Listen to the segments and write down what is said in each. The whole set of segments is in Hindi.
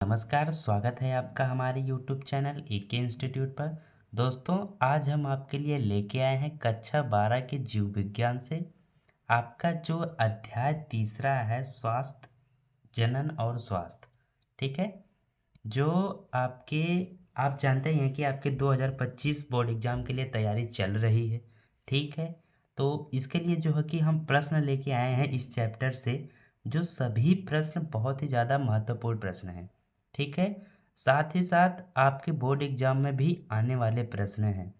नमस्कार, स्वागत है आपका हमारे यूट्यूब चैनल एके इंस्टीट्यूट पर। दोस्तों, आज हम आपके लिए लेके आए हैं कक्षा 12 के जीव विज्ञान से आपका जो अध्याय तीसरा है, स्वास्थ्य, जनन और स्वास्थ्य। ठीक है, जो आपके आप जानते ही हैं कि आपके 2025 बोर्ड एग्जाम के लिए तैयारी चल रही है। ठीक है, तो इसके लिए जो है कि हम प्रश्न लेके आए हैं इस चैप्टर से, जो सभी प्रश्न बहुत ही ज़्यादा महत्वपूर्ण प्रश्न हैं। ठीक है, साथ ही साथ आपके बोर्ड एग्जाम में भी आने वाले प्रश्न हैं।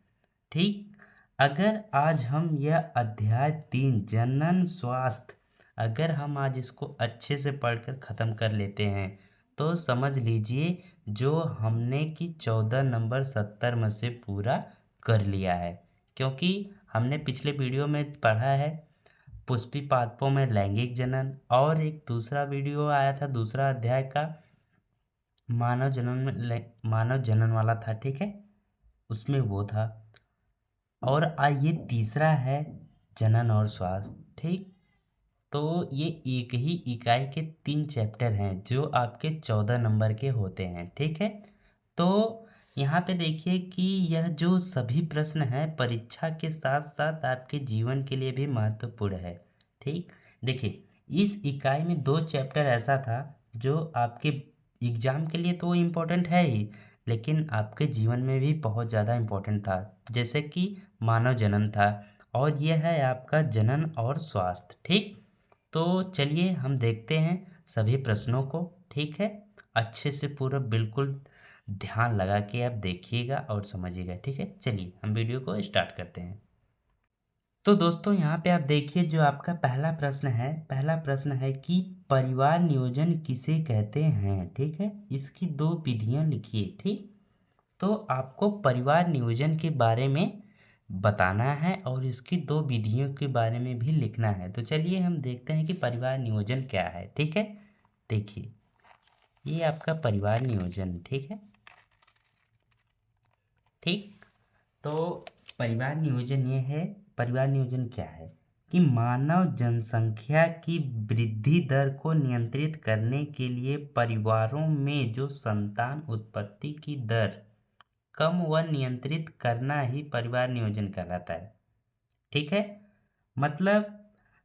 ठीक, अगर आज हम यह अध्याय 3 जनन स्वास्थ्य, अगर हम आज इसको अच्छे से पढ़कर ख़त्म कर लेते हैं तो समझ लीजिए जो हमने कि 14 नंबर 70 में से पूरा कर लिया है। क्योंकि हमने पिछले वीडियो में पढ़ा है पुष्पी पादपों में लैंगिक जनन, और एक दूसरा वीडियो आया था दूसरा अध्याय का मानव जनन वाला था। ठीक है, उसमें वो था। और ये तीसरा है जनन और स्वास्थ्य। ठीक, तो ये एक ही इकाई के 3 चैप्टर हैं जो आपके 14 नंबर के होते हैं। ठीक है, तो यहाँ पे देखिए कि यह जो सभी प्रश्न हैं परीक्षा के साथ साथ आपके जीवन के लिए भी महत्वपूर्ण है। ठीक, देखिए इस इकाई में 2 चैप्टर ऐसा था जो आपके एग्जाम के लिए तो इम्पोर्टेंट है ही, लेकिन आपके जीवन में भी बहुत ज़्यादा इम्पोर्टेंट था। जैसे कि मानव जनन था, और यह है आपका जनन और स्वास्थ्य। ठीक, तो चलिए हम देखते हैं सभी प्रश्नों को। ठीक है, अच्छे से पूरा बिल्कुल ध्यान लगा के आप देखिएगा और समझिएगा। ठीक है, चलिए हम वीडियो को स्टार्ट करते हैं। तो दोस्तों, यहाँ पे आप देखिए जो आपका पहला प्रश्न है कि परिवार नियोजन किसे कहते हैं। ठीक है, इसकी 2 विधियाँ लिखिए। ठीक, तो आपको परिवार नियोजन के बारे में बताना है और इसकी 2 विधियों के बारे में भी लिखना है। तो चलिए हम देखते हैं कि परिवार नियोजन क्या है। ठीक है, देखिए ये आपका परिवार नियोजन। ठीक है, ठीक, तो परिवार नियोजन क्या है कि मानव जनसंख्या की वृद्धि दर को नियंत्रित करने के लिए परिवारों में जो संतान उत्पत्ति की दर कम व नियंत्रित करना ही परिवार नियोजन कहलाता है। ठीक है, मतलब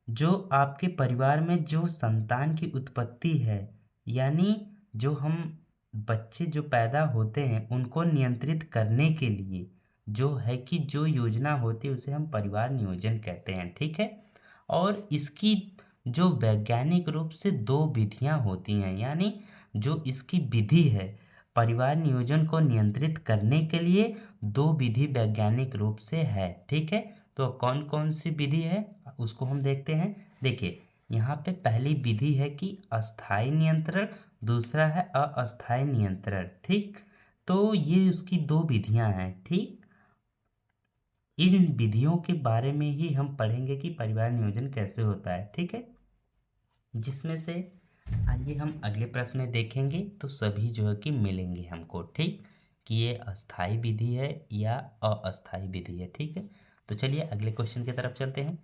जो आपके परिवार में जो संतान की उत्पत्ति है, यानी जो हम बच्चे जो पैदा होते हैं उनको नियंत्रित करने के लिए जो है कि जो योजना होती है उसे हम परिवार नियोजन कहते हैं। ठीक है, और इसकी जो वैज्ञानिक रूप से 2 विधियां होती हैं, यानी जो इसकी विधि है परिवार नियोजन को नियंत्रित करने के लिए 2 विधि वैज्ञानिक रूप से है। ठीक है, तो कौन कौन सी विधि है उसको हम देखते हैं। देखिए यहाँ पे पहली विधि है कि अस्थाई नियंत्रण, दूसरा है अस्थाई नियंत्रण। ठीक, तो ये उसकी 2 विधियां हैं। ठीक, इन विधियों के बारे में ही हम पढ़ेंगे कि परिवार नियोजन कैसे होता है। ठीक है, जिसमें से आइए हम अगले प्रश्न में देखेंगे तो सभी जो है कि मिलेंगे हमको। ठीक, कि ये अस्थाई विधि है या अस्थाई विधि है। ठीक है, तो चलिए अगले क्वेश्चन की तरफ चलते हैं।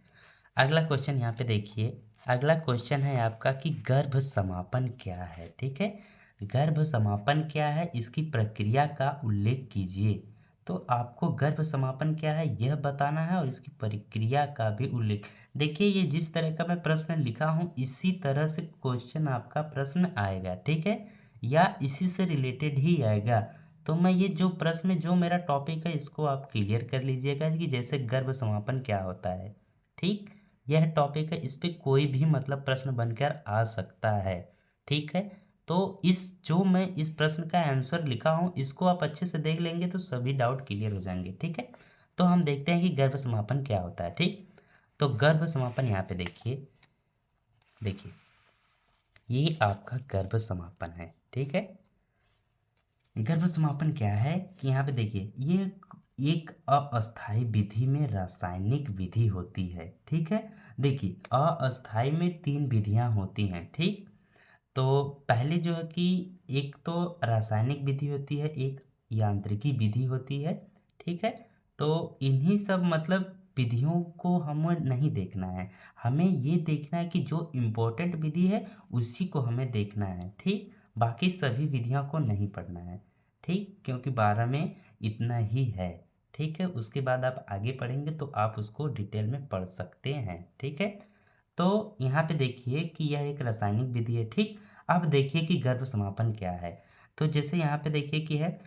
अगला क्वेश्चन यहाँ पे देखिए, अगला क्वेश्चन है आपका कि गर्भ समापन क्या है। ठीक है, गर्भ समापन क्या है, इसकी प्रक्रिया का उल्लेख कीजिए। तो आपको गर्भ समापन क्या है यह बताना है और इसकी प्रक्रिया का भी उल्लेख। देखिए ये जिस तरह का मैं प्रश्न लिखा हूँ इसी तरह से क्वेश्चन आपका प्रश्न आएगा। ठीक है, या इसी से रिलेटेड ही आएगा। तो मैं ये जो प्रश्न जो मेरा टॉपिक है इसको आप क्लियर कर लीजिएगा कि जैसे गर्भ समापन क्या होता है। ठीक, यह टॉपिक है, इस पे कोई भी मतलब प्रश्न बनकर आ सकता है। ठीक है, तो इस जो मैं इस प्रश्न का आंसर लिखा हूँ इसको आप अच्छे से देख लेंगे तो सभी डाउट क्लियर हो जाएंगे। ठीक है, तो हम देखते हैं कि गर्भ समापन क्या होता है। ठीक, तो गर्भ समापन यहाँ पे देखिए, देखिए ये आपका गर्भ समापन है। ठीक है, गर्भ समापन क्या है कि यहाँ पे देखिए ये एक अस्थाई विधि में रासायनिक विधि होती है। ठीक है, देखिए अस्थाई में 3 विधियां होती हैं। ठीक, तो पहले जो है कि एक तो रासायनिक विधि होती है, एक यांत्रिकी विधि होती है। ठीक है, तो इन्हीं सब मतलब विधियों को हमें नहीं देखना है, हमें ये देखना है कि जो इम्पोर्टेंट विधि है उसी को हमें देखना है। ठीक, बाकी सभी विधियों को नहीं पढ़ना है, ठीक, क्योंकि 12 में इतना ही है, ठीक है। उसके बाद आप आगे पढ़ेंगे तो आप उसको डिटेल में पढ़ सकते हैं, ठीक है। तो यहाँ पे देखिए कि यह एक रासायनिक विधि है, ठीक। अब देखिए कि गर्भ समापन क्या है। तो जैसे यहाँ पे देखिए कि है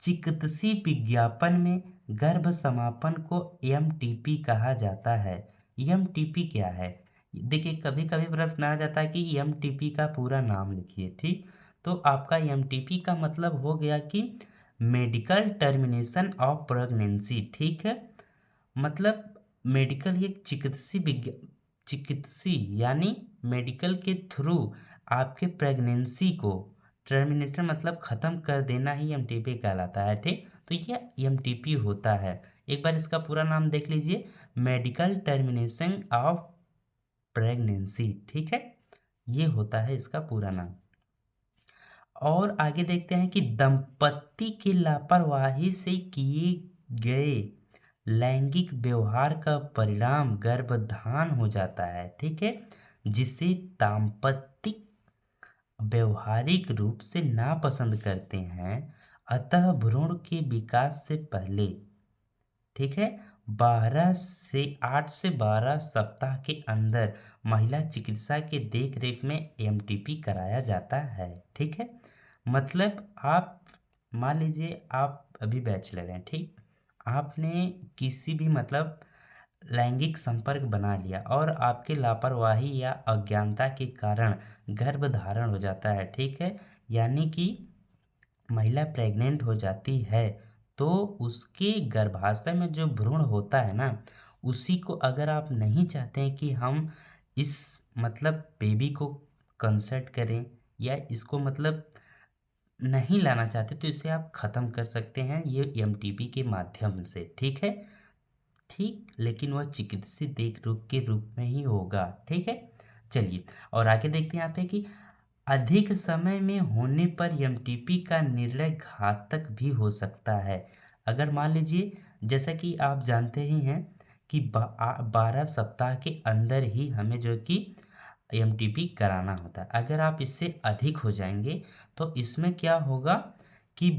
चिकित्सीय विज्ञापन में गर्भ समापन को एमटीपी कहा जाता है। एमटीपी क्या है? देखिए कभी कभी प्रश्न आ जाता है कि एमटीपी का पूरा नाम लिखिए, ठीक। तो आपका एमटीपी का मतलब हो गया कि मेडिकल टर्मिनेशन ऑफ प्रेगनेंसी, ठीक है। मतलब मेडिकल एक चिकित्सीय यानी मेडिकल के थ्रू आपके प्रेगनेंसी को टर्मिनेटर मतलब ख़त्म कर देना ही एमटीपी कहलाता है, ठीक। तो ये एमटीपी होता है। एक बार इसका पूरा नाम देख लीजिए, मेडिकल टर्मिनेशन ऑफ प्रेगनेंसी, ठीक है। ये होता है इसका पूरा नाम। और आगे देखते हैं कि दंपत्ति की लापरवाही से किए गए लैंगिक व्यवहार का परिणाम गर्भधान हो जाता है, ठीक है, जिसे दाम्पतिक व्यवहारिक रूप से नापसंद करते हैं। अतः भ्रूण के विकास से पहले, ठीक है, 8 से 12 सप्ताह के अंदर महिला चिकित्सा के देख रेख में एमटीपी कराया जाता है, ठीक है। मतलब आप मान लीजिए आप अभी बैचलर हैं, ठीक। आपने किसी भी मतलब लैंगिक संपर्क बना लिया और आपके लापरवाही या अज्ञानता के कारण गर्भधारण हो जाता है, ठीक है, यानी कि महिला प्रेग्नेंट हो जाती है, तो उसके गर्भाशय में जो भ्रूण होता है ना, उसी को अगर आप नहीं चाहते हैं कि हम इस मतलब बेबी को कंसर्ट करें या इसको मतलब नहीं लाना चाहते, तो इसे आप ख़त्म कर सकते हैं ये एमटीपी के माध्यम से, ठीक है, ठीक। लेकिन वह चिकित्सीय देख रेख के रूप में ही होगा, ठीक है। चलिए और आगे देखते हैं यहाँ पे कि अधिक समय में होने पर एमटीपी का निर्णय घातक भी हो सकता है। अगर मान लीजिए जैसा कि आप जानते ही हैं कि 12 सप्ताह के अंदर ही हमें जो है कि एमटीपी कराना होता है। अगर आप इससे अधिक हो जाएंगे तो इसमें क्या होगा कि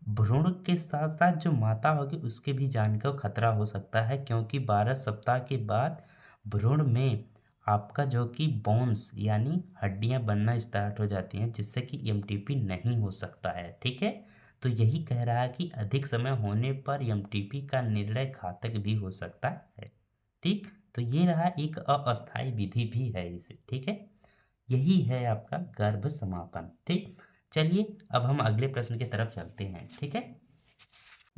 भ्रूण के साथ साथ जो माता होगी उसके भी जान का खतरा हो सकता है, क्योंकि 12 सप्ताह के बाद भ्रूण में आपका जो कि बोन्स यानी हड्डियां बनना स्टार्ट हो जाती हैं, जिससे कि एमटीपी नहीं हो सकता है, ठीक है। तो यही कह रहा है कि अधिक समय होने पर एमटीपी का निर्णय घातक भी हो सकता है, ठीक। तो ये रहा एक अस्थायी विधि भी है इसे, ठीक है। यही है आपका गर्भ समापन, ठीक। चलिए अब हम अगले प्रश्न की तरफ चलते हैं, ठीक है।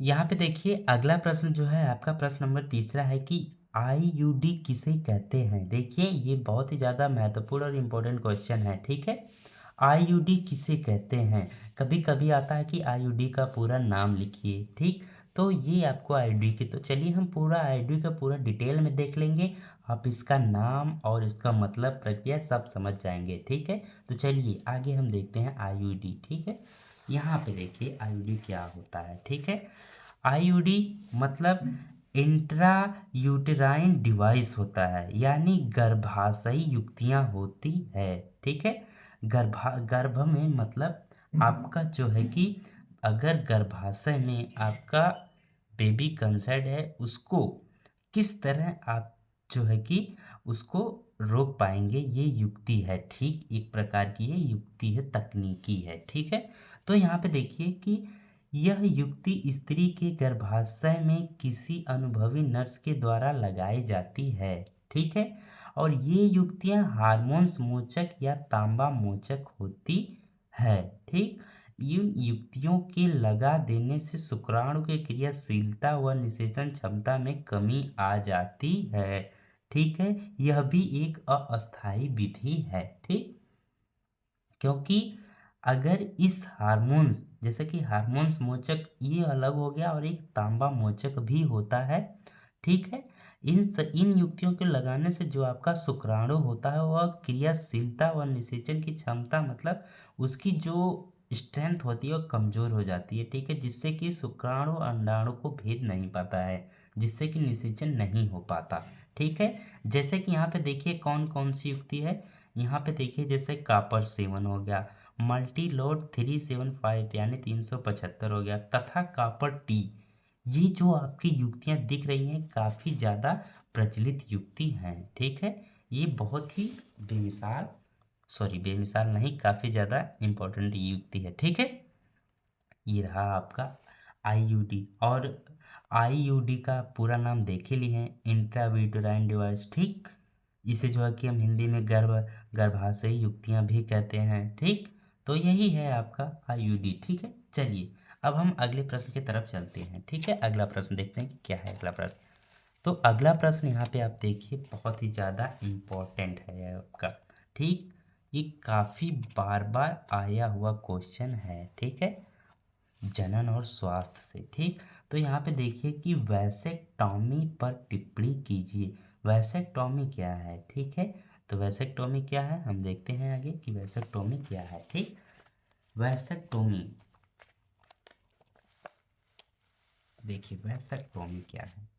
यहाँ पे देखिए अगला प्रश्न जो है आपका प्रश्न नंबर तीसरा है कि आईयूडी किसे कहते हैं। देखिए ये बहुत ही ज़्यादा महत्वपूर्ण और इम्पोर्टेंट क्वेश्चन है, ठीक है। आईयूडी किसे कहते हैं। कभी कभी आता है कि आईयूडी का पूरा नाम लिखिए, ठीक। तो ये आपको आईयूडी की, तो चलिए हम पूरा आईयूडी का पूरा डिटेल में देख लेंगे। आप इसका नाम और इसका मतलब प्रक्रिया सब समझ जाएंगे, ठीक है। तो चलिए आगे हम देखते हैं आईयूडी, ठीक है। यहाँ पे देखिए आईयूडी क्या होता है, ठीक है। आईयूडी मतलब इंट्रा यूटेराइन डिवाइस होता है, यानी गर्भाशयी युक्तियाँ होती है, ठीक है। गर्भ में मतलब आपका जो है कि अगर गर्भाशय में आपका बेबी कंसर्ट है, उसको किस तरह आप जो है कि उसको रोक पाएंगे, ये युक्ति है, ठीक। एक प्रकार की ये युक्ति है, तकनीकी है, ठीक है। तो यहाँ पे देखिए कि यह युक्ति स्त्री के गर्भाशय में किसी अनुभवी नर्स के द्वारा लगाई जाती है, ठीक है। और ये युक्तियां हार्मोन्स मोचक या तांबा मोचक होती है, ठीक। इन युक्तियों के लगा देने से शुक्राणु की क्रियाशीलता व निषेचन क्षमता में कमी आ जाती है, ठीक है। यह भी एक अस्थायी विधि है, ठीक। क्योंकि अगर इस हार्मोन्स जैसे कि हार्मोन्स मोचक ये अलग हो गया और एक तांबा मोचक भी होता है, ठीक है। इन युक्तियों के लगाने से जो आपका शुक्राणु होता है वह क्रियाशीलता व निषेचन की क्षमता मतलब उसकी जो स्ट्रेंथ होती है वो कमज़ोर हो जाती है, ठीक है। जिससे कि शुक्राणु अंडाणु को भेद नहीं पाता है, जिससे कि निषेचन नहीं हो पाता, ठीक है। जैसे कि यहाँ पे देखिए कौन कौन सी युक्ति है। यहाँ पे देखिए जैसे कॉपर सेवन हो गया, मल्टीलोड 375 यानी 375 हो गया, तथा कॉपर टी। ये जो आपकी युक्तियां दिख रही हैं काफ़ी ज़्यादा प्रचलित युक्ति हैं, ठीक है। ये बहुत ही बेमिसाल, सॉरी बेमिसाल नहीं, काफ़ी ज़्यादा इम्पोर्टेंट युक्ति है, ठीक है। ये रहा आपका आईयूडी, और आईयूडी का पूरा नाम देख ही लिए हैं, इंट्रायूटेराइन डिवाइस, ठीक। इसे जो है कि हम हिंदी में गर्भाशयी युक्तियां भी कहते हैं, ठीक। तो यही है आपका आईयूडी, ठीक है। चलिए अब हम अगले प्रश्न की तरफ चलते हैं, ठीक है। अगला प्रश्न देखते हैं कि क्या है अगला प्रश्न। तो अगला प्रश्न यहाँ पे आप देखिए बहुत ही ज़्यादा इम्पोर्टेंट है आपका, ठीक। ये काफ़ी बार बार आया हुआ क्वेश्चन है, ठीक है, जनन और स्वास्थ्य से, ठीक। तो यहाँ पे देखिए कि वैसेक्टॉमी पर टिप्पणी कीजिए। वैसेक्टॉमी क्या है, ठीक है। तो वैसेक्टॉमी क्या है हम देखते हैं आगे कि वैसेक्टॉमी क्या है, ठीक। वैसेक्टॉमी, देखिए वैसेक्टॉमी क्या है।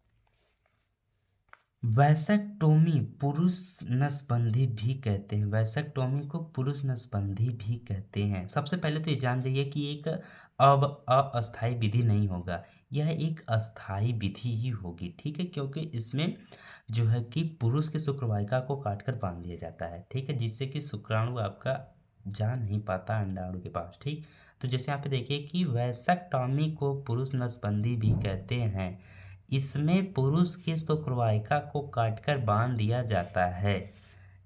वैसेक्टोमी पुरुष नसबंदी भी कहते हैं, वैसेक्टोमी को पुरुष नसबंदी भी कहते हैं। सबसे पहले तो ये जान जाइए कि एक अब अस्थाई विधि नहीं होगा, यह एक अस्थाई विधि ही होगी, ठीक है। क्योंकि इसमें जो है कि पुरुष के शुक्रवाहिका को काटकर बांध दिया जाता है, ठीक है, जिससे कि शुक्राणु आपका जा नहीं पाता अंडाणु के पास, ठीक। तो जैसे यहाँ पे देखिए कि वैसेक्टॉमी को पुरुष नसबंदी भी कहते हैं। इसमें पुरुष की शुक्रवाहिका को काटकर बांध दिया जाता है,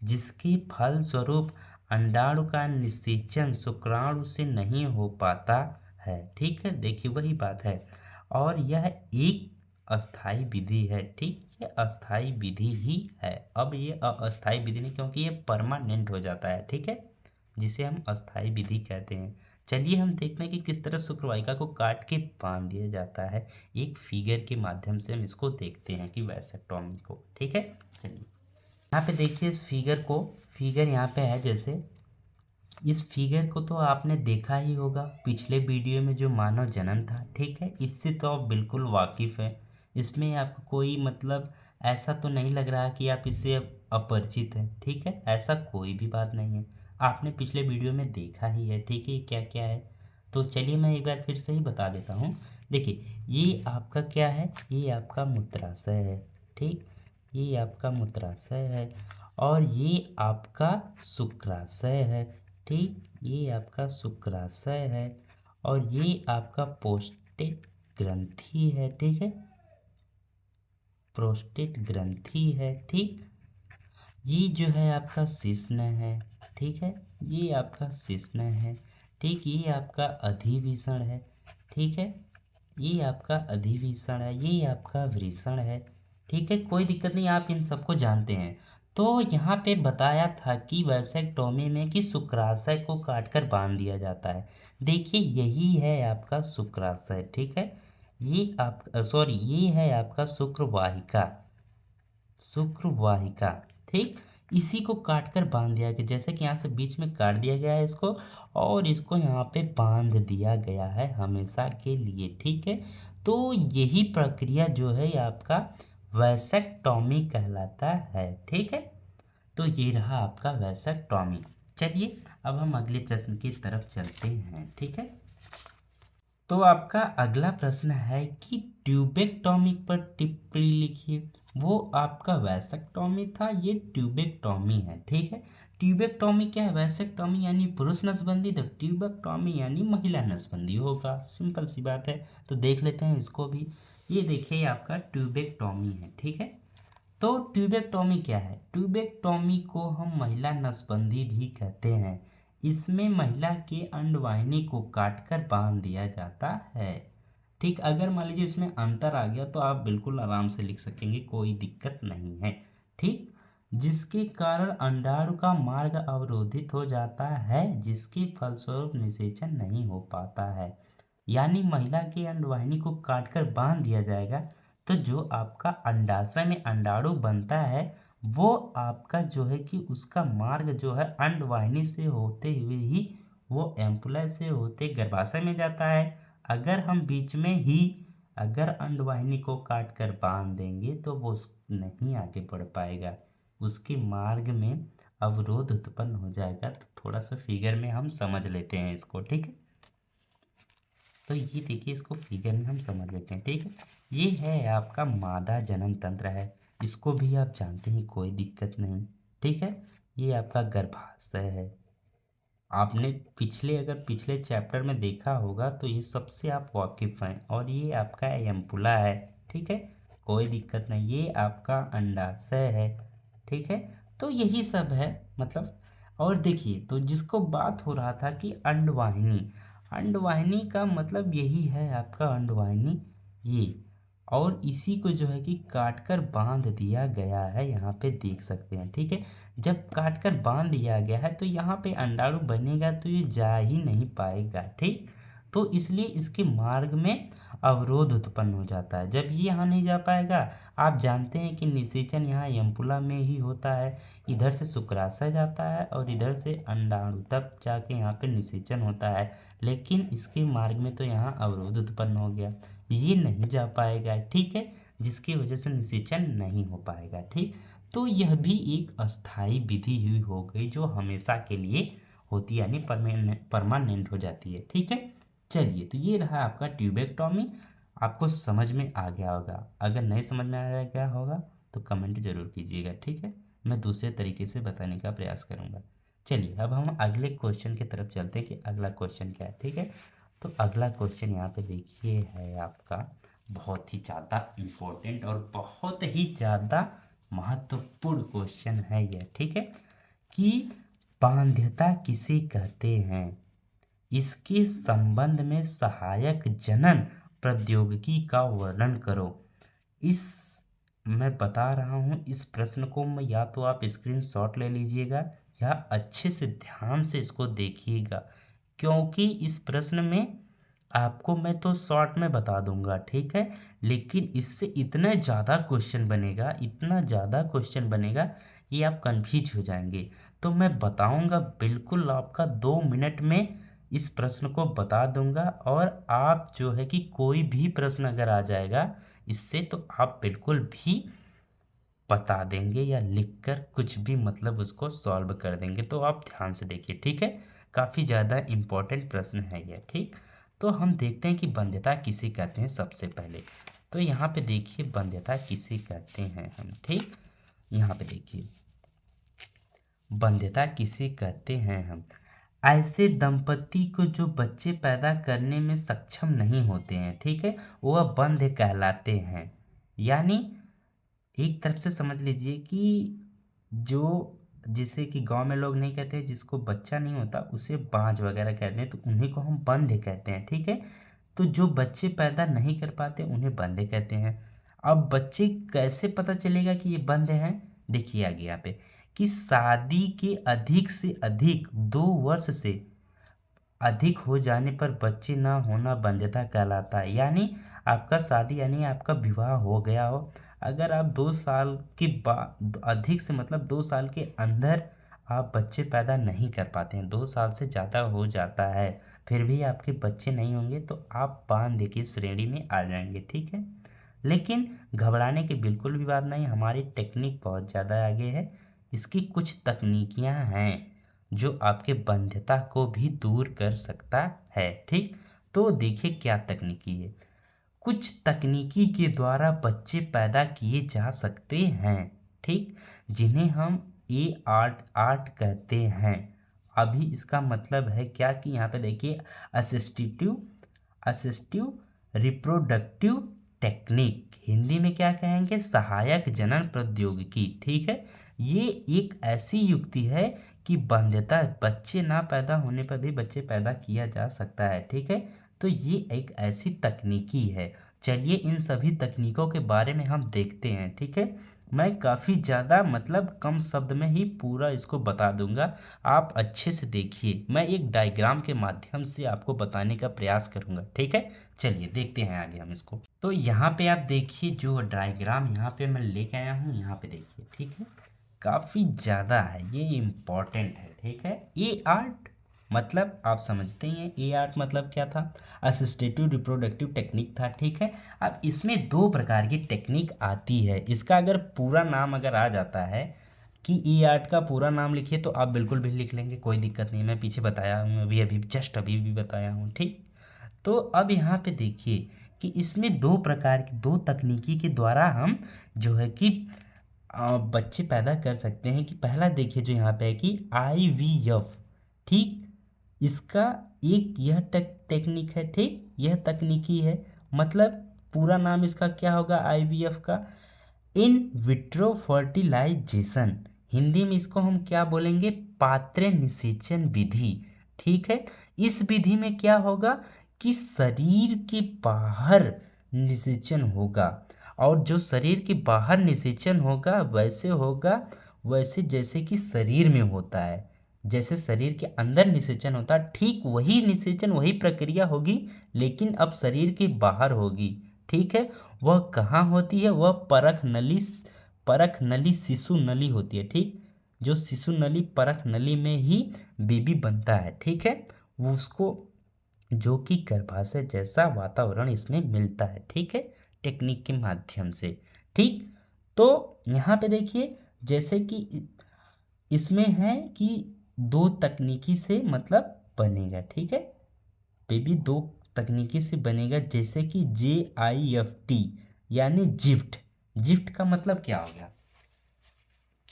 जिसके फलस्वरूप अंडाणु का निषेचन शुक्राणु से नहीं हो पाता है, ठीक है। देखिए वही बात है, और यह एक अस्थाई विधि है, ठीक। ये अस्थाई विधि ही है। अब ये अस्थाई विधि नहीं, क्योंकि ये परमानेंट हो जाता है, ठीक है, जिसे हम अस्थाई विधि कहते हैं। चलिए हम देखते हैं कि किस तरह शुक्रवाहिका को काट के बांध दिया जाता है। एक फिगर के माध्यम से हम इसको देखते हैं कि वैसेक्टॉमी को, ठीक है। चलिए यहाँ पे देखिए इस फिगर को, फिगर यहाँ पे है, जैसे इस फिगर को तो आपने देखा ही होगा पिछले वीडियो में जो मानव जनन था, ठीक है। इससे तो आप बिल्कुल वाकिफ़ है, इसमें आपको कोई मतलब ऐसा तो नहीं लग रहा कि आप इससे अपरिचित हैं, ठीक है। ऐसा कोई भी बात नहीं है, आपने पिछले वीडियो में देखा ही है, ठीक है, क्या क्या है। तो चलिए मैं एक बार फिर से ही बता देता हूँ। देखिए ये आपका क्या है, ये आपका मूत्राशय है, ठीक। ये आपका मूत्राशय है, और ये आपका शुक्राशय है, ठीक। ये आपका शुक्राशय है, और ये आपका प्रोस्टेट ग्रंथि है, ठीक है, प्रोस्टेट ग्रंथि है, ठीक। ये जो है आपका शिश्न है, ठीक है, ये आपका शिश्न है, ठीक। ये आपका अधिभीषण है, ठीक है, ये आपका अधिभीषण है, ये आपका वृषण है, ठीक है। कोई दिक्कत नहीं, आप इन सबको जानते हैं। तो यहाँ पे बताया था कि वैसेक्टोमी में कि शुक्राशय को काटकर बांध दिया जाता है। देखिए यही है आपका शुक्राशय, ठीक है। ये आप सॉरी ये है आपका शुक्रवाहिका, शुक्रवाहिका, ठीक। इसी को काटकर बांध दिया गया, जैसे कि यहाँ से बीच में काट दिया गया है इसको, और इसको यहाँ पे बांध दिया गया है हमेशा के लिए, ठीक है। तो यही प्रक्रिया जो है ये आपका वैसेक्टॉमी कहलाता है, ठीक है। तो ये रहा आपका वैसेक्टॉमी। चलिए अब हम अगले प्रश्न की तरफ चलते हैं, ठीक है। तो आपका अगला प्रश्न है कि ट्यूबेक्टॉमी पर टिप्पणी लिखिए। वो आपका वैसेक्टॉमी था, ये ट्यूबेक्टॉमी है, ठीक है। ट्यूबेक्टॉमी क्या है, वैसेक्टॉमी यानी पुरुष नसबंदी, तो ट्यूबेक्टॉमी यानी महिला नसबंदी होगा, सिंपल सी बात है। तो देख लेते हैं इसको भी। ये देखिए आपका ट्यूबेक्टॉमी है, ठीक है। तो ट्यूबेक्टॉमी क्या है, ट्यूबेक्टॉमी को हम महिला नसबंदी भी कहते हैं। इसमें महिला के अंडवाहिनी को काटकर बांध दिया जाता है, ठीक। अगर मान लीजिए इसमें अंतर आ गया तो आप बिल्कुल आराम से लिख सकेंगे, कोई दिक्कत नहीं है, ठीक। जिसके कारण अंडाणु का मार्ग अवरोधित हो जाता है, जिसके फलस्वरूप निषेचन नहीं हो पाता है। यानी महिला की अंडवाहिनी को काटकर बांध दिया जाएगा, तो जो आपका अंडाशय में अंडाणु बनता है वो आपका जो है कि उसका मार्ग जो है अंडवाहिनी से होते हुए ही वो एम्पुला से होते गर्भाशय में जाता है। अगर हम बीच में ही अगर अंडवाहिनी को काट कर बांध देंगे तो वो नहीं आगे बढ़ पाएगा, उसके मार्ग में अवरोध उत्पन्न हो जाएगा। तो थोड़ा सा फिगर में हम समझ लेते हैं इसको, ठीक है। तो ये देखिए, इसको फिगर में हम समझ लेते हैं, ठीक है। ये है आपका मादा जनन तंत्र है, इसको भी आप जानते हैं, कोई दिक्कत नहीं, ठीक है। ये आपका गर्भाशय है, आपने अगर पिछले चैप्टर में देखा होगा तो ये सबसे आप वाकिफ हैं। और ये आपका एम्पुला है, ठीक है, कोई दिक्कत नहीं। ये आपका अंडाशय है, ठीक है। तो यही सब है मतलब। और देखिए, तो जिसको बात हो रहा था कि अंडवाहिनी, अंडवाहिनी का मतलब यही है आपका अंडवाहिनी, ये। और इसी को जो है कि काट कर बांध दिया गया है, यहाँ पे देख सकते हैं, ठीक है। जब काट कर बांध दिया गया है तो यहाँ पे अंडाणु बनेगा तो ये जा ही नहीं पाएगा, ठीक। तो इसलिए इसके मार्ग में अवरोध उत्पन्न हो जाता है, जब ये यहाँ नहीं जा पाएगा। आप जानते हैं कि निषेचन यहाँ एम्पुला में ही होता है, इधर से शुक्राशय जाता है और इधर से अंडाणु तक जाके यहाँ पे निषेचन होता है। लेकिन इसके मार्ग में तो यहाँ अवरोध उत्पन्न हो गया, ये नहीं जा पाएगा, ठीक है, जिसकी वजह से निषेचन नहीं हो पाएगा, ठीक। तो यह भी एक अस्थाई विधि ही हो गई जो हमेशा के लिए होती है, यानी परमानेंट हो जाती है, ठीक है। चलिए, तो ये रहा आपका ट्यूबेक्टॉमी, आपको समझ में आ गया होगा। अगर नहीं समझ में आ गया होगा तो कमेंट जरूर कीजिएगा, ठीक है। मैं दूसरे तरीके से बताने का प्रयास करूँगा। चलिए, अब हम अगले क्वेश्चन की तरफ चलते हैं कि अगला क्वेश्चन क्या है, ठीक है। तो अगला क्वेश्चन यहाँ पे देखिए है आपका बहुत ही ज़्यादा इम्पोर्टेंट और बहुत ही ज़्यादा महत्वपूर्ण क्वेश्चन है यह, ठीक है, कि बाध्यता किसे कहते हैं, इसके संबंध में सहायक जनन प्रौद्योगिकी का वर्णन करो। इस मैं बता रहा हूँ, इस प्रश्न को मैं या तो आप स्क्रीनशॉट ले लीजिएगा या अच्छे से ध्यान से इसको देखिएगा, क्योंकि इस प्रश्न में आपको मैं तो शॉर्ट में बता दूंगा, ठीक है, लेकिन इससे इतना ज़्यादा क्वेश्चन बनेगा, इतना ज़्यादा क्वेश्चन बनेगा, ये आप कंफ्यूज हो जाएंगे। तो मैं बताऊंगा बिल्कुल, आपका 2 मिनट में इस प्रश्न को बता दूंगा। और आप जो है कि कोई भी प्रश्न अगर आ जाएगा इससे, तो आप बिल्कुल भी बता देंगे या लिखकर कुछ भी मतलब उसको सॉल्व कर देंगे। तो आप ध्यान से देखिए, ठीक है, काफ़ी ज़्यादा इम्पोर्टेंट प्रश्न है यह, ठीक। तो हम देखते हैं कि वंध्यता किसे कहते हैं सबसे पहले। तो यहाँ पे देखिए, वंध्यता किसे कहते हैं हम, ठीक। यहाँ पे देखिए, वंध्यता किसे कहते हैं हम, ऐसे दंपति को जो बच्चे पैदा करने में सक्षम नहीं होते हैं, ठीक है, वह बंध्य कहलाते हैं। यानी एक तरफ से समझ लीजिए कि जो जिसे कि गांव में लोग नहीं कहते, जिसको बच्चा नहीं होता उसे बांझ वगैरह कहते हैं, तो उन्हीं को हम बंध्य कहते हैं, ठीक है। तो जो बच्चे पैदा नहीं कर पाते उन्हें बंध्य कहते हैं। अब बच्चे कैसे पता चलेगा कि ये बंध्य हैं, देखिए आगे यहाँ पे कि शादी के अधिक से अधिक 2 वर्ष से अधिक हो जाने पर बच्चे ना होना वंध्यता कहलाता है। यानी आपका शादी यानी आपका विवाह हो गया हो, अगर आप 2 साल के बाद अधिक से मतलब 2 साल के अंदर आप बच्चे पैदा नहीं कर पाते हैं, 2 साल से ज़्यादा हो जाता है, फिर भी आपके बच्चे नहीं होंगे, तो आप बांध्य की श्रेणी में आ जाएंगे, ठीक है। लेकिन घबराने की बिल्कुल भी बात नहीं, हमारी टेक्निक बहुत ज़्यादा आगे है। इसकी कुछ तकनीकियाँ हैं जो आपके बंध्यता को भी दूर कर सकता है, ठीक। तो देखिए क्या तकनीकी है, कुछ तकनीकी के द्वारा बच्चे पैदा किए जा सकते हैं, ठीक, जिन्हें हम ART आर्ट कहते हैं। अभी इसका मतलब है क्या कि यहाँ पे देखिए, assistive assistive reproductive technique, Hindi में क्या कहेंगे, सहायक जनन प्रौद्योगिकी, ठीक है। ये एक ऐसी युक्ति है कि वंध्यता बच्चे ना पैदा होने पर भी बच्चे पैदा किया जा सकता है, ठीक है। तो ये एक ऐसी तकनीकी है। चलिए, इन सभी तकनीकों के बारे में हम देखते हैं, ठीक है। मैं काफ़ी ज़्यादा मतलब कम शब्द में ही पूरा इसको बता दूंगा, आप अच्छे से देखिए, मैं एक डायग्राम के माध्यम से आपको बताने का प्रयास करूंगा, ठीक है। चलिए देखते हैं आगे हम इसको। तो यहाँ पे आप देखिए, जो डायग्राम यहाँ पे मैं लेके आया हूँ, यहाँ पे देखिए, ठीक है, काफ़ी ज़्यादा है, ये इम्पॉर्टेंट है, ठीक है। ART मतलब आप समझते ही हैं, ART मतलब क्या था, असिस्टेटिव रिप्रोडक्टिव टेक्निक था, ठीक है। अब इसमें 2 प्रकार की टेक्निक आती है, इसका अगर पूरा नाम अगर आ जाता है कि ई आर्ट का पूरा नाम लिखिए तो आप बिल्कुल भी लिख लेंगे, कोई दिक्कत नहीं, मैं पीछे बताया हूँ, अभी अभी जस्ट अभी भी बताया हूँ, ठीक। तो अब यहाँ पे देखिए कि इसमें दो प्रकार की, दो तकनीकी के द्वारा हम जो है कि बच्चे पैदा कर सकते हैं। कि पहला देखिए जो यहाँ पे है कि IVF, ठीक। इसका एक यह टेक्निक है, ठीक, यह तकनीकी है। मतलब पूरा नाम इसका क्या होगा IVF का? In vitro fertilisation. हिंदी में इसको हम क्या बोलेंगे? पात्र निषेचन विधि, ठीक है। इस विधि में क्या होगा कि शरीर के बाहर निषेचन होगा, और जो शरीर के बाहर निषेचन होगा वैसे होगा, वैसे जैसे कि शरीर में होता है। जैसे शरीर के अंदर निषेचन होता है, ठीक वही निषेचन, वही प्रक्रिया होगी, लेकिन अब शरीर के बाहर होगी, ठीक है। वह कहाँ होती है? वह परख नली शिशु नली होती है, ठीक। जो शिशु नली परख नली में ही बेबी बनता है, ठीक है। वो उसको जो कि गर्भाशय जैसा वातावरण इसमें मिलता है, ठीक है, टेक्निक के माध्यम से, ठीक। तो यहाँ पे देखिए जैसे कि इसमें है कि दो तकनीकी से मतलब बनेगा, ठीक है। बेबी दो तकनीकी से बनेगा, जैसे कि JIFT यानी जिफ्ट। जिफ्ट का मतलब क्या हो गया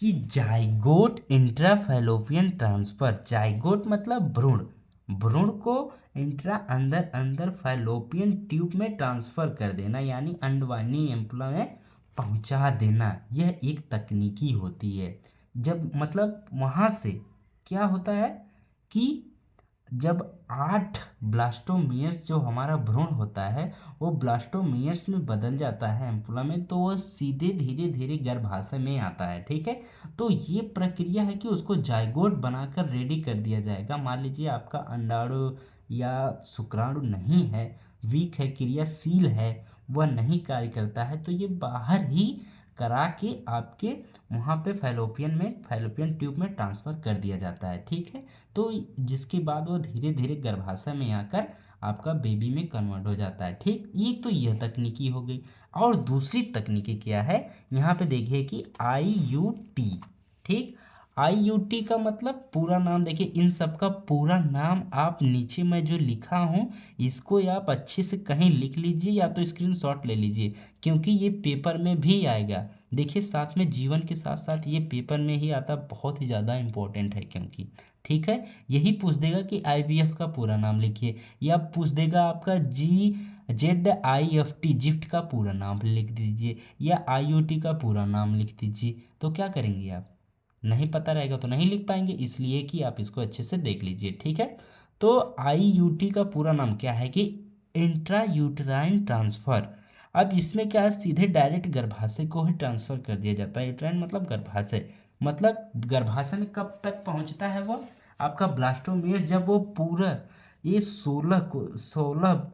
कि जाइगोट इंट्राफैलोपियन ट्रांसफर। जाइगोट मतलब भ्रूण, भ्रूण को इंट्रा अंदर अंदर फैलोपियन ट्यूब में ट्रांसफर कर देना, यानी अंडवाहिनी एम्पुला में पहुंचा देना, यह एक तकनीकी होती है। जब मतलब वहाँ से क्या होता है कि जब 8 ब्लास्टोमियर्स जो हमारा भ्रूण होता है वो ब्लास्टोमियर्स में बदल जाता है एम्पुला में, तो वो सीधे धीरे धीरे गर्भाशय में आता है, ठीक है। तो ये प्रक्रिया है कि उसको जाइगोट बनाकर रेडी कर दिया जाएगा। मान लीजिए आपका अंडाणु या शुक्राणु नहीं है, वीक है, क्रियाशील है, वह नहीं कार्य करता है, तो ये बाहर ही करा के आपके वहाँ पे फैलोपियन ट्यूब में ट्रांसफ़र कर दिया जाता है, ठीक है। तो जिसके बाद वो धीरे धीरे गर्भाशय में आकर आपका बेबी में कन्वर्ट हो जाता है, ठीक। ये तो यह तकनीकी हो गई। और दूसरी तकनीकी क्या है, यहाँ पे देखिए कि IUT, ठीक। IUT का मतलब पूरा नाम देखिए, इन सब का पूरा नाम आप नीचे में जो लिखा हूँ इसको आप अच्छे से कहीं लिख लीजिए या तो स्क्रीनशॉट ले लीजिए, क्योंकि ये पेपर में भी आएगा। देखिए साथ में जीवन के साथ साथ ये पेपर में ही आता, बहुत ही ज़्यादा इम्पोर्टेंट है क्योंकि, ठीक है। यही पूछ देगा कि IVF का पूरा नाम लिखिए, या पूछ देगा आपका ZIFT जिफ्ट का पूरा नाम लिख दीजिए, या IUT का पूरा नाम लिख दीजिए। तो क्या करेंगे आप? नहीं पता रहेगा तो नहीं लिख पाएंगे, इसलिए कि आप इसको अच्छे से देख लीजिए, ठीक है। तो IUT का पूरा नाम क्या है कि इंट्रा यूटराइन ट्रांसफ़र। अब इसमें क्या है, सीधे डायरेक्ट गर्भाशय को ही ट्रांसफ़र कर दिया जाता है। यूटराइन मतलब गर्भाशय, मतलब गर्भाशय में कब तक पहुंचता है वो आपका ब्लास्टोमियस, जब वो पूरा ये 16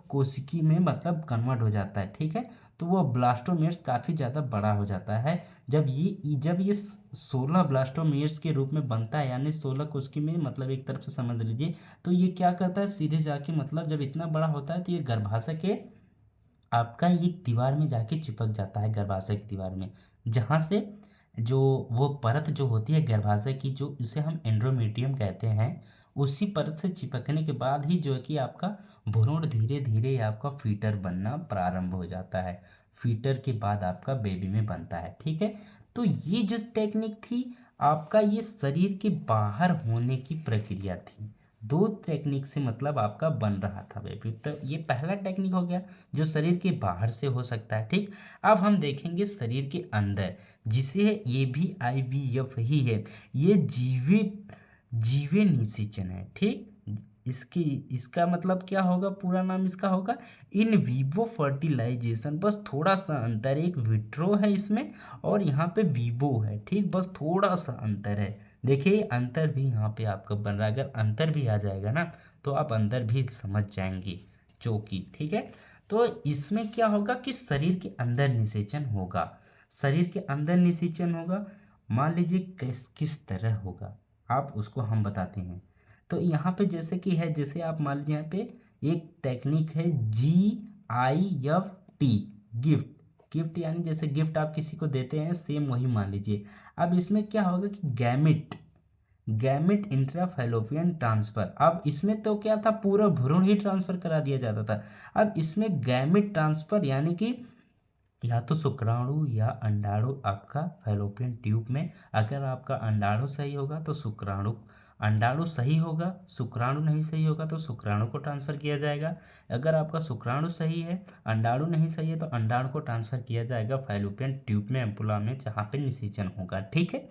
कोशिकी में मतलब कन्वर्ट हो जाता है, ठीक है। तो वो ब्लास्टोमियर्स काफ़ी ज़्यादा बड़ा हो जाता है। जब ये 16 ब्लास्टोमियर्स के रूप में बनता है, यानी 16 कोशिकी में, मतलब एक तरफ से समझ लीजिए, तो ये क्या करता है सीधे जाके, मतलब जब इतना बड़ा होता है तो ये गर्भाशय के आपका एक दीवार में जाके चिपक जाता है, गर्भाशय की दीवार में, जहाँ से जो वो परत जो होती है गर्भाशय की, जो इसे हम एंड्रोमेट्रियम कहते हैं, उसी परत से चिपकने के बाद ही जो है कि आपका भ्रूण धीरे धीरे आपका फीटर बनना प्रारंभ हो जाता है। फीटर के बाद आपका बेबी में बनता है, ठीक है। तो ये जो टेक्निक थी आपका, ये शरीर के बाहर होने की प्रक्रिया थी। दो टेक्निक से मतलब आपका बन रहा था बेबी। तो ये पहला टेक्निक हो गया जो शरीर के बाहर से हो सकता है, ठीक। अब हम देखेंगे शरीर के अंदर, जिसे ये भी IVF ही है। ये जीवे निषेचन है, ठीक। इसका मतलब क्या होगा, पूरा नाम इसका होगा इन वीवो फर्टिलाइजेशन। बस थोड़ा सा अंतर, एक विट्रो है इसमें और यहाँ पे वीवो है, ठीक, बस थोड़ा सा अंतर है। देखिए अंतर भी यहाँ पे आपका बन रहा है, अगर अंतर भी आ जाएगा ना तो आप अंतर भी समझ जाएंगे, जो कि ठीक है। तो इसमें क्या होगा कि शरीर के अंदर निषेचन होगा, शरीर के अंदर निषेचन होगा। मान लीजिए किस तरह होगा, आप उसको हम बताते हैं। तो यहाँ पे जैसे कि है, जैसे आप मान लीजिए यहाँ पे एक टेक्निक है GIFT गिफ्ट, गिफ्ट यानी जैसे गिफ्ट आप किसी को देते हैं, सेम वही मान लीजिए। अब इसमें क्या होगा कि गैमेट, गैमेट इंट्राफैलोपियन ट्रांसफर। अब इसमें तो क्या था, पूरा भ्रूण ही ट्रांसफर करा दिया जाता था। अब इसमें गैमेट ट्रांसफर यानी कि या तो शुक्राणु या अंडाणु आपका फैलोपियन ट्यूब में, अगर आपका अंडाणु सही होगा तो शुक्राणु, अंडाणु सही होगा, शुक्राणु नहीं सही होगा तो शुक्राणु को ट्रांसफ़र किया जाएगा। अगर आपका शुक्राणु सही है, अंडाणु नहीं सही है, तो अंडाणु को ट्रांसफ़र किया जाएगा फैलोपियन ट्यूब में, एम्पुला में, जहाँ पे निषेचन होगा। ठीक है,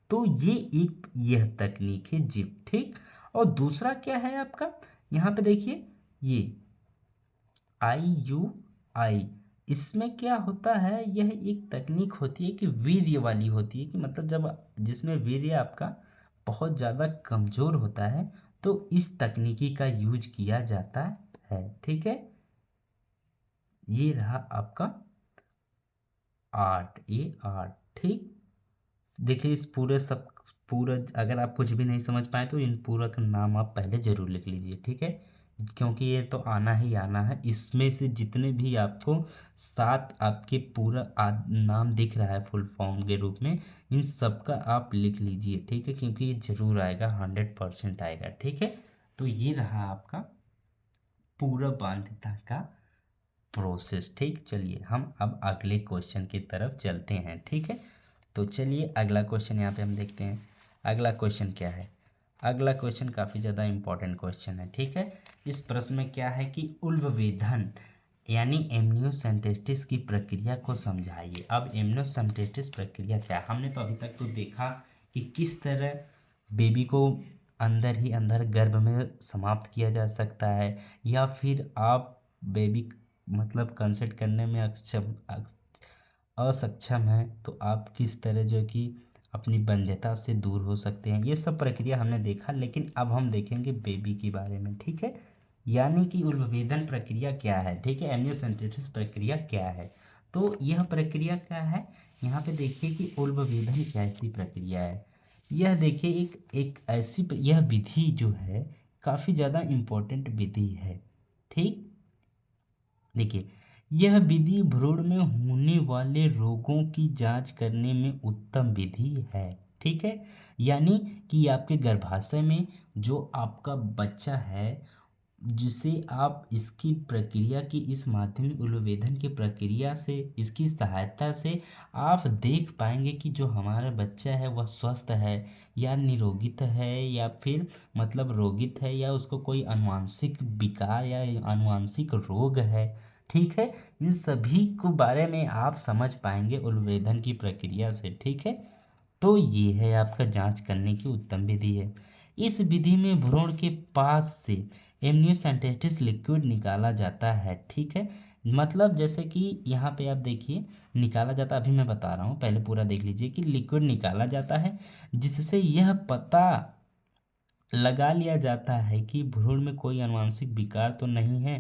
तो ये एक यह तकनीक है जिप। ठीक, और दूसरा क्या है आपका, यहाँ पे देखिए ये IUI, इसमें क्या होता है, यह एक तकनीक होती है कि वीर्य वाली होती है, कि मतलब जब जिसमें वीर्य आपका बहुत ज़्यादा कमज़ोर होता है तो इस तकनीकी का यूज किया जाता है। ठीक है, ये रहा आपका 8, ये 8। ठीक, देखिए इस पूरा अगर आप कुछ भी नहीं समझ पाए तो इन पूरा का नाम आप पहले ज़रूर लिख लीजिए। ठीक है, क्योंकि ये तो आना ही आना है। इसमें से जितने भी आपको 7 आपके पूरा नाम दिख रहा है फुल फॉर्म के रूप में, इन सब का आप लिख लीजिए। ठीक है, क्योंकि ये ज़रूर आएगा, 100% आएगा। ठीक है, तो ये रहा आपका पूरा बाध्यता का प्रोसेस। ठीक, चलिए हम अब अगले क्वेश्चन की तरफ चलते हैं। ठीक है, तो चलिए अगला क्वेश्चन यहाँ पे हम देखते हैं। अगला क्वेश्चन क्या है, अगला क्वेश्चन काफ़ी ज़्यादा इम्पोर्टेंट क्वेश्चन है। ठीक है, इस प्रश्न में क्या है कि उल्बवेधन यानी एमनियोसेंटेसिस की प्रक्रिया को समझाइए। अब एमनियोसेंटेसिस प्रक्रिया क्या है, हमने तो अभी तक तो देखा कि किस तरह बेबी को अंदर ही अंदर गर्भ में समाप्त किया जा सकता है, या फिर आप बेबी मतलब कंसेप्ट करने में असक्षम है तो आप किस तरह जो कि अपनी वंध्यता से दूर हो सकते हैं, ये सब प्रक्रिया हमने देखा। लेकिन अब हम देखेंगे बेबी के बारे में। ठीक है, यानी कि उल्बवेधन प्रक्रिया क्या है। ठीक है, एमनियोसेंटेसिस प्रक्रिया क्या है, तो यह प्रक्रिया क्या है, यहाँ पे देखिए कि उल्बवेधन कैसी प्रक्रिया है। यह देखिए एक ऐसी यह विधि जो है काफ़ी ज़्यादा इम्पोर्टेंट विधि है। ठीक, देखिए यह विधि भ्रूण में होने वाले रोगों की जांच करने में उत्तम विधि है। ठीक है, यानी कि आपके गर्भाशय में जो आपका बच्चा है, जिसे आप इसकी प्रक्रिया की इस माध्यमिक उल्बवेधन की प्रक्रिया से, इसकी सहायता से आप देख पाएंगे कि जो हमारा बच्चा है वह स्वस्थ है या निरोगित है, या फिर मतलब रोगित है, या उसको कोई आनुवांशिक विकार या आनुवांशिक रोग है। ठीक है, इन सभी को बारे में आप समझ पाएंगे उल्बवेधन की प्रक्रिया से। ठीक है, तो ये है आपका जांच करने की उत्तम विधि है। इस विधि में भ्रूण के पास से एमनियोसेंटेसिस लिक्विड निकाला जाता है। ठीक है, मतलब जैसे कि यहाँ पे आप देखिए निकाला जाता, अभी मैं बता रहा हूँ, पहले पूरा देख लीजिए कि लिक्विड निकाला जाता है, जिससे यह पता लगा लिया जाता है कि भ्रूण में कोई आनुवांशिक विकार तो नहीं है।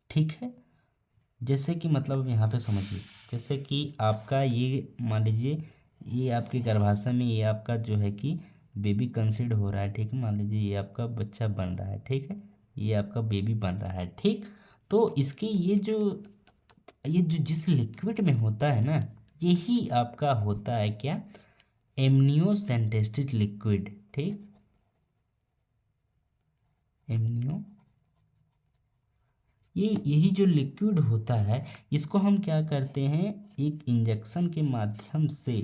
ठीक है, जैसे कि मतलब यहाँ पे समझिए, जैसे कि आपका ये मान लीजिए ये आपके गर्भाशय में ये आपका जो है कि बेबी कंसीड हो रहा है। ठीक है, मान लीजिए ये आपका बच्चा बन रहा है। ठीक है, ये आपका बेबी बन रहा है। ठीक, तो इसके ये जो जिस लिक्विड में होता है ना, यही आपका होता है क्या, एमनियोसेंटेसिस लिक्विड। ठीक, एमनियो यही जो लिक्विड होता है, इसको हम क्या करते हैं, एक इंजेक्शन के माध्यम से,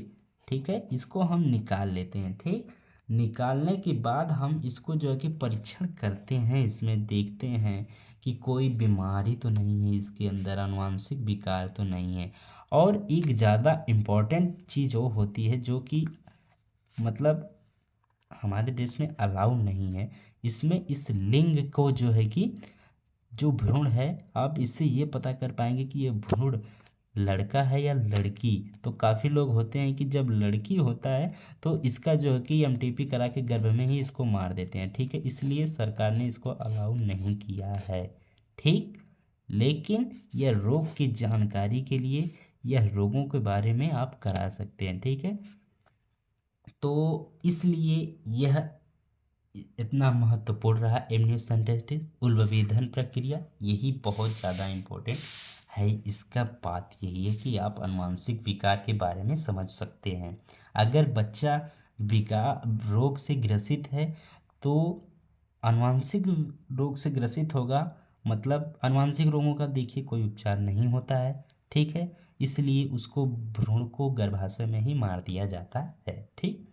ठीक है, इसको हम निकाल लेते हैं। ठीक, निकालने के बाद हम इसको जो है कि परीक्षण करते हैं, इसमें देखते हैं कि कोई बीमारी तो नहीं है इसके अंदर, आनुवांशिक विकार तो नहीं है। और एक ज़्यादा इम्पॉर्टेंट चीज़ वो होती है जो कि मतलब हमारे देश में अलाउ नहीं है, इसमें इस लिंग को जो है कि जो भ्रूण है, आप इससे ये पता कर पाएंगे कि ये भ्रूण लड़का है या लड़की। तो काफ़ी लोग होते हैं कि जब लड़की होता है तो इसका जो है कि एमटीपी करा के गर्भ में ही इसको मार देते हैं। ठीक है, इसलिए सरकार ने इसको अलाउ नहीं किया है। ठीक, लेकिन यह रोग की जानकारी के लिए, यह रोगों के बारे में आप करा सकते हैं। ठीक है, तो इसलिए यह इतना महत्वपूर्ण रहा एमनियोसेंटेसिस उल्बवेधन प्रक्रिया, यही बहुत ज़्यादा इम्पोर्टेंट है इसका बात यही है कि आप आनुवंशिक विकार के बारे में समझ सकते हैं। अगर बच्चा विकार रोग से ग्रसित है तो आनुवंशिक रोग से ग्रसित होगा, मतलब आनुवंशिक रोगों का देखिए कोई उपचार नहीं होता है, ठीक है, इसलिए उसको भ्रूण को गर्भाशय में ही मार दिया जाता है। ठीक,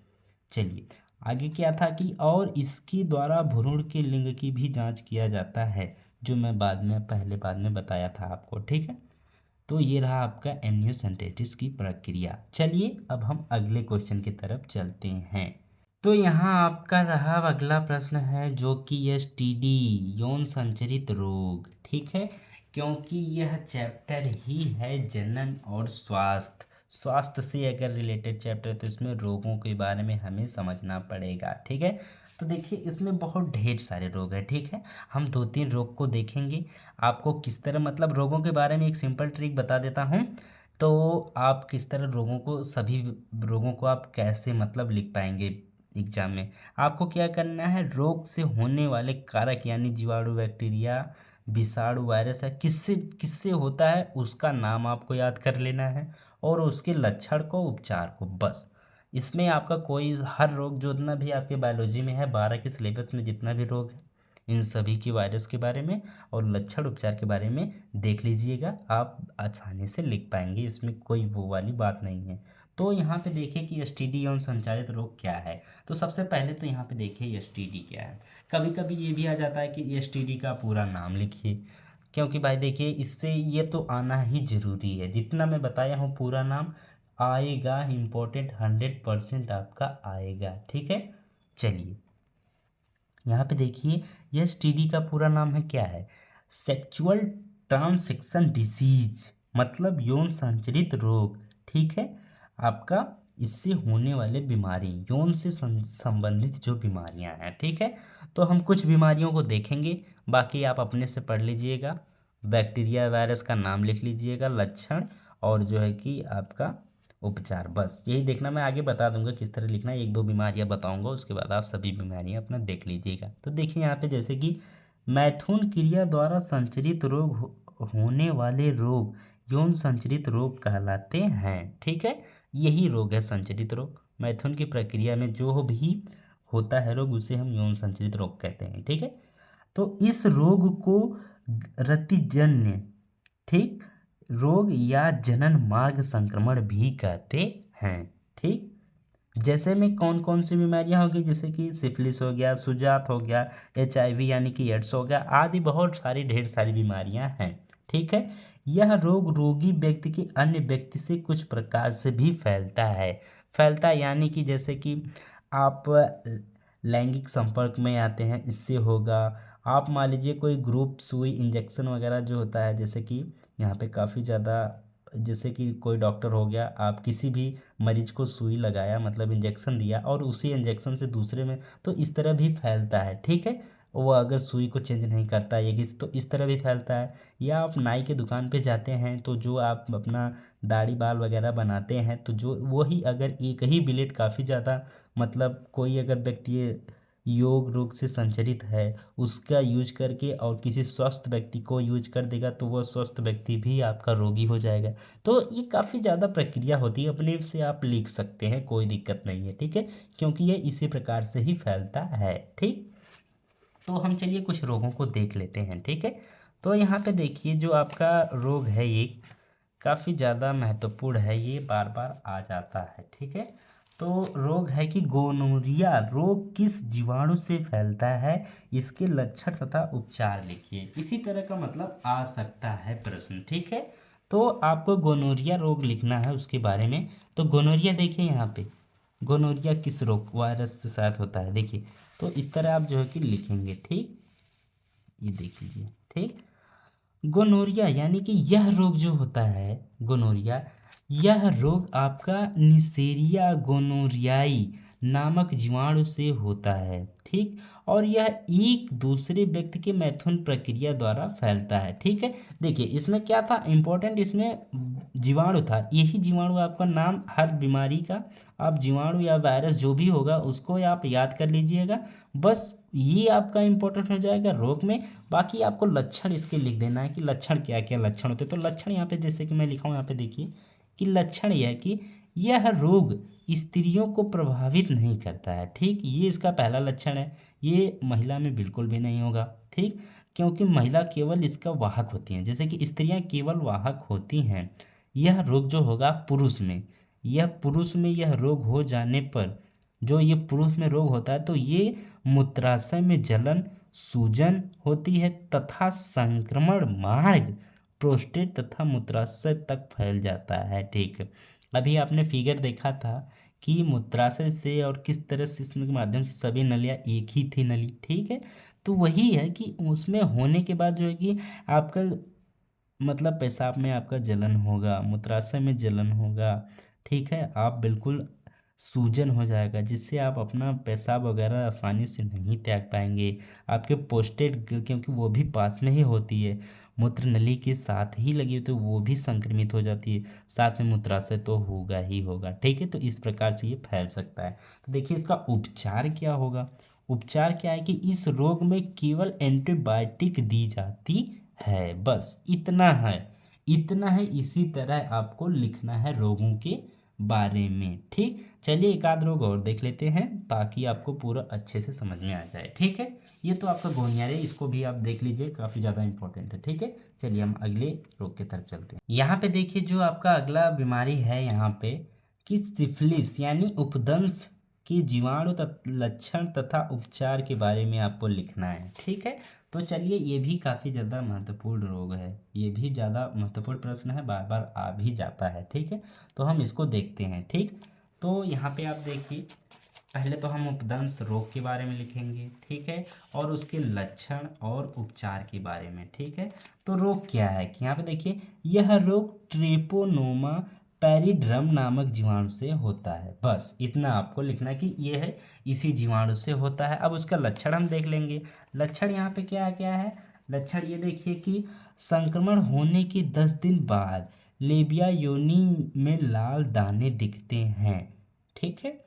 चलिए आगे क्या था कि और इसके द्वारा भ्रूण के लिंग की भी जांच किया जाता है, जो मैं बाद में बताया था आपको। ठीक है, तो ये रहा आपका एमनियोसेंटेसिस की प्रक्रिया। चलिए अब हम अगले क्वेश्चन की तरफ चलते हैं। तो यहाँ आपका रहा अगला प्रश्न है जो कि एसटीडी यौन संचरित रोग, ठीक है, क्योंकि यह चैप्टर ही है जनन और स्वास्थ्य से अगर रिलेटेड चैप्टर तो इसमें रोगों के बारे में हमें समझना पड़ेगा। ठीक है, तो देखिए इसमें बहुत ढेर सारे रोग हैं। ठीक है, हम 2-3 रोग को देखेंगे, आपको किस तरह मतलब रोगों के बारे में एक सिंपल ट्रिक बता देता हूँ। तो आप किस तरह रोगों को सभी रोगों को आप कैसे मतलब लिख पाएंगे एग्जाम में। आपको क्या करना है, रोग से होने वाले कारक यानी जीवाणु, बैक्टीरिया, विषाणु, वायरस है, किससे किससे होता है उसका नाम आपको याद कर लेना है और उसके लक्षण को, उपचार को, बस। इसमें आपका कोई हर रोग जो जितना भी आपके बायोलॉजी में है 12 के सिलेबस में जितना भी रोग है इन सभी की वायरस के बारे में और लक्षण उपचार के बारे में देख लीजिएगा, आप आसानी से लिख पाएंगे, इसमें कोई वो वाली बात नहीं है। तो यहाँ पे देखिए कि एसटीडी यौन संचारित रोग क्या है। तो सबसे पहले तो यहाँ पे देखिए एसटीडी क्या है। कभी कभी ये भी आ जाता है कि एसटीडी का पूरा नाम लिखिए, क्योंकि भाई देखिए इससे ये तो आना ही ज़रूरी है, जितना मैं बताया हूँ पूरा नाम आएगा, इम्पोर्टेंट 100% आपका आएगा। ठीक है, चलिए यहाँ पे देखिए एसटीडी का पूरा नाम है क्या है, सेक्चुअल ट्रांसमिशन डिजीज, मतलब यौन संचरित रोग। ठीक है, आपका इससे होने वाले बीमारी, यौन से संबंधित जो बीमारियां हैं। ठीक है, तो हम कुछ बीमारियों को देखेंगे, बाकी आप अपने से पढ़ लीजिएगा, बैक्टीरिया वायरस का नाम लिख लीजिएगा, लक्षण और जो है कि आपका उपचार, बस यही देखना। मैं आगे बता दूंगा किस तरह लिखना है, 1-2 बीमारियां बताऊंगा, उसके बाद आप सभी बीमारियां अपना देख लीजिएगा। तो देखिए यहाँ पे जैसे कि मैथुन क्रिया द्वारा संचरित रोग होने वाले रोग यौन संचरित रोग कहलाते हैं। ठीक है, यही रोग है संचरित रोग, मैथुन की प्रक्रिया में जो भी होता है रोग उसे हम यौन संचरित रोग कहते हैं। ठीक है, तो इस रोग को रतिजन्य, ठीक, रोग या जनन मार्ग संक्रमण भी कहते हैं। ठीक, जैसे में कौन कौन सी बीमारियां होगी, जैसे कि सिफिलिस हो गया, सुजात हो गया, एचआईवी यानी कि एड्स हो गया, आदि बहुत सारी ढेर सारी बीमारियां हैं। ठीक है, यह रोग रोगी व्यक्ति के अन्य व्यक्ति से कुछ प्रकार से भी फैलता है यानी कि जैसे कि आप लैंगिक संपर्क में आते हैं इससे होगा, आप मान लीजिए कोई ग्रुप सुई इंजेक्शन वगैरह जो होता है, जैसे कि यहाँ पे काफ़ी ज़्यादा, जैसे कि कोई डॉक्टर हो गया, आप किसी भी मरीज को सुई लगाया मतलब इंजेक्शन दिया और उसी इंजेक्शन से दूसरे में, तो इस तरह भी फैलता है। ठीक है, वो अगर सुई को चेंज नहीं करता है ये किसी, तो इस तरह भी फैलता है। या आप नाई के दुकान पे जाते हैं तो जो आप अपना दाढ़ी बाल वगैरह बनाते हैं तो जो वही अगर एक ही ब्लेड काफ़ी ज़्यादा, मतलब कोई अगर व्यक्ति योग रोग से संचरित है उसका यूज करके और किसी स्वस्थ व्यक्ति को यूज कर देगा तो वह स्वस्थ व्यक्ति भी आपका रोगी हो जाएगा। तो ये काफ़ी ज़्यादा प्रक्रिया होती है, अपने से आप लिख सकते हैं, कोई दिक्कत नहीं है। ठीक है, क्योंकि ये इसी प्रकार से ही फैलता है। ठीक, तो हम चलिए कुछ रोगों को देख लेते हैं। ठीक है, तो यहाँ पे देखिए जो आपका रोग है ये काफ़ी ज़्यादा महत्वपूर्ण है, ये बार बार आ जाता है। ठीक है, तो रोग है कि गोनोरिया रोग किस जीवाणु से फैलता है, इसके लक्षण तथा उपचार लिखिए। इसी तरह का मतलब आ सकता है प्रश्न। ठीक है, तो आपको गोनोरिया रोग लिखना है उसके बारे में। तो गोनोरिया देखिए यहाँ पे, गोनोरिया किस रोग वायरस से शायद होता है, देखिए तो इस तरह आप जो है कि लिखेंगे। ठीक, ये देख लीजिए। ठीक, गोनोरिया यानी कि यह रोग जो होता है गोनोरिया, यह रोग आपका निसेरिया गोनोरियाई नामक जीवाणु से होता है, ठीक। और यह एक दूसरे व्यक्ति के मैथुन प्रक्रिया द्वारा फैलता है, ठीक है। देखिए इसमें क्या था इम्पोर्टेंट, इसमें जीवाणु था, यही जीवाणु आपका नाम हर बीमारी का आप जीवाणु या वायरस जो भी होगा उसको आप याद कर लीजिएगा, बस ये आपका इम्पोर्टेंट हो जाएगा रोग में। बाकी आपको लक्षण इसके लिख देना है कि लक्षण क्या क्या लक्षण होते हैं। तो लक्षण यहाँ पे जैसे कि मैं लिखा हूँ यहाँ पे देखिए कि लक्षण यह है कि यह रोग स्त्रियों को प्रभावित नहीं करता है, ठीक। ये इसका पहला लक्षण है, ये महिला में बिल्कुल भी नहीं होगा, ठीक। क्योंकि महिला केवल इसका वाहक होती हैं, जैसे कि स्त्रियां केवल वाहक होती हैं। यह रोग जो होगा पुरुष में, यह रोग हो जाने पर जो ये पुरुष में रोग होता है तो ये मूत्राशय में जलन, सूजन होती है तथा संक्रमण मार्ग प्रोस्टेट तथा मूत्राशय तक फैल जाता है, ठीक। अभी आपने फिगर देखा था कि मूत्राशय से और किस तरह से इसके माध्यम से सभी नलियाँ एक ही थी नली, ठीक है। तो वही है कि उसमें होने के बाद जो है कि आपका मतलब पेशाब में आपका जलन होगा, मूत्राशय में जलन होगा, ठीक है। आप बिल्कुल सूजन हो जाएगा जिससे आप अपना पेशाब वगैरह आसानी से नहीं त्याग पाएंगे। आपके प्रोस्टेट क्योंकि वो भी पास में ही होती है, मूत्र नली के साथ ही लगी तो वो भी संक्रमित हो जाती है, साथ में मूत्राशय तो होगा ही होगा, ठीक है। तो इस प्रकार से ये फैल सकता है। तो देखिए इसका उपचार क्या होगा। उपचार क्या है कि इस रोग में केवल एंटीबायोटिक दी जाती है, बस इतना है, इतना है। इसी तरह आपको लिखना है रोगों के बारे में, ठीक। चलिए एक आध रोग और देख लेते हैं ताकि आपको पूरा अच्छे से समझ में आ जाए, ठीक है। ये तो आपका गोनियारे, इसको भी आप देख लीजिए, काफ़ी ज़्यादा इंपॉर्टेंट है, ठीक है। चलिए हम अगले रोग की तरफ चलते हैं। यहाँ पे देखिए जो आपका अगला बीमारी है यहाँ पे कि सिफिलिस यानी उपदंश के जीवाणु लक्षण तथा उपचार के बारे में आपको लिखना है, ठीक है। तो चलिए ये भी काफ़ी ज़्यादा महत्वपूर्ण रोग है, ये भी ज़्यादा महत्वपूर्ण प्रश्न है, बार बार आ भी जाता है, ठीक है। तो हम इसको देखते हैं, ठीक। तो यहाँ पे आप देखिए पहले तो हम उपदंश रोग के बारे में लिखेंगे, ठीक है, और उसके लक्षण और उपचार के बारे में, ठीक है। तो रोग क्या है कि यहाँ पे देखिए यह रोग ट्रेपोनोमा पैरिड्रम नामक जीवाणु से होता है, बस इतना आपको लिखना है कि ये है इसी जीवाणु से होता है। अब उसका लक्षण हम देख लेंगे। लक्षण यहाँ पे क्या क्या है। लक्षण ये देखिए कि संक्रमण होने के 10 दिन बाद लेबिया योनि में लाल दाने दिखते हैं, ठीक है।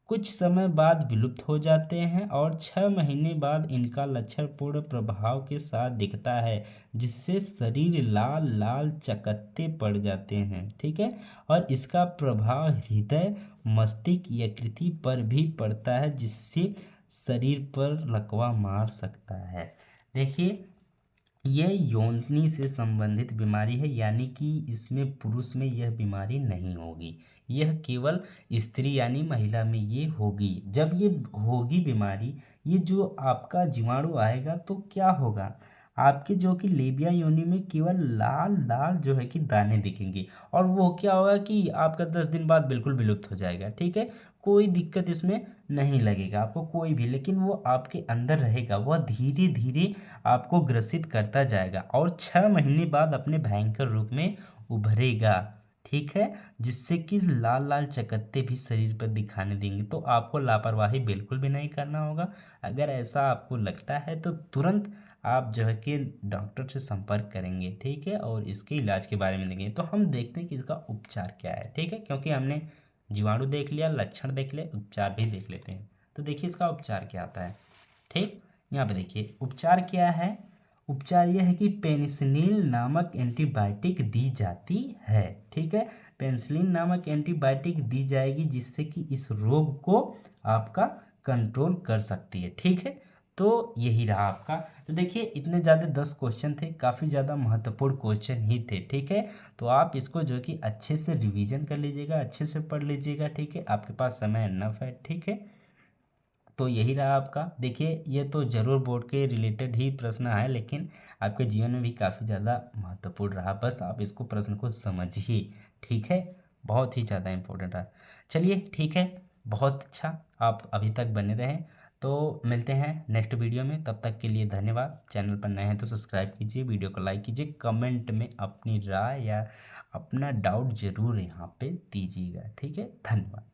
कुछ समय बाद विलुप्त हो जाते हैं और 6 महीने बाद इनका लक्षण पूर्ण प्रभाव के साथ दिखता है, जिससे शरीर लाल लाल चकत्ते पड़ जाते हैं, ठीक है। और इसका प्रभाव हृदय, मस्तिष्क, यकृत पर भी पड़ता है, जिससे शरीर पर लकवा मार सकता है। देखिए यह योनि से संबंधित बीमारी है, यानी कि इसमें पुरुष में यह बीमारी नहीं होगी, यह केवल स्त्री यानी महिला में ये होगी। जब ये होगी बीमारी, ये जो आपका जीवाणु आएगा तो क्या होगा, आपके जो कि लेबिया योनि में केवल लाल लाल जो है कि दाने दिखेंगे, और वो क्या होगा कि आपका 10 दिन बाद बिल्कुल विलुप्त हो जाएगा, ठीक है। कोई दिक्कत इसमें नहीं लगेगा आपको कोई भी, लेकिन वो आपके अंदर रहेगा, वह धीरे धीरे आपको ग्रसित करता जाएगा और 6 महीने बाद अपने भयंकर रूप में उभरेगा, ठीक है। जिससे कि लाल लाल चकत्ते भी शरीर पर दिखाने देंगे। तो आपको लापरवाही बिल्कुल भी नहीं करना होगा। अगर ऐसा आपको लगता है तो तुरंत आप जो है कि डॉक्टर से संपर्क करेंगे, ठीक है, और इसके इलाज के बारे में देखेंगे। तो हम देखते हैं कि इसका उपचार क्या है, ठीक है, क्योंकि हमने जीवाणु देख लिया, लक्षण देख लिया, उपचार भी देख लेते हैं। तो देखिए इसका उपचार क्या आता है, ठीक। यहाँ पे देखिए उपचार क्या है। उपचार यह है कि पेनिसिलिन नामक एंटीबायोटिक दी जाती है, ठीक है। पेनिसिलिन नामक एंटीबायोटिक दी जाएगी जिससे कि इस रोग को आपका कंट्रोल कर सकती है, ठीक है। तो यही रहा आपका। तो देखिए इतने ज़्यादा 10 क्वेश्चन थे, काफ़ी ज़्यादा महत्वपूर्ण क्वेश्चन ही थे, ठीक है। तो आप इसको जो कि अच्छे से रिवीजन कर लीजिएगा, अच्छे से पढ़ लीजिएगा, ठीक है। आपके पास समय इनफ है, ठीक है। तो यही रहा आपका। देखिए ये तो ज़रूर बोर्ड के रिलेटेड ही प्रश्न है, लेकिन आपके जीवन में भी काफ़ी ज़्यादा महत्वपूर्ण रहा, बस आप इसको प्रश्न को समझिए, ठीक है। बहुत ही ज़्यादा इम्पोर्टेंट रहा। चलिए ठीक है, बहुत अच्छा, आप अभी तक बने रहें। तो मिलते हैं नेक्स्ट वीडियो में, तब तक के लिए धन्यवाद। चैनल पर नए हैं तो सब्सक्राइब कीजिए, वीडियो को लाइक कीजिए, कमेंट में अपनी राय या अपना डाउट ज़रूर यहाँ पे दीजिएगा, ठीक है। धन्यवाद।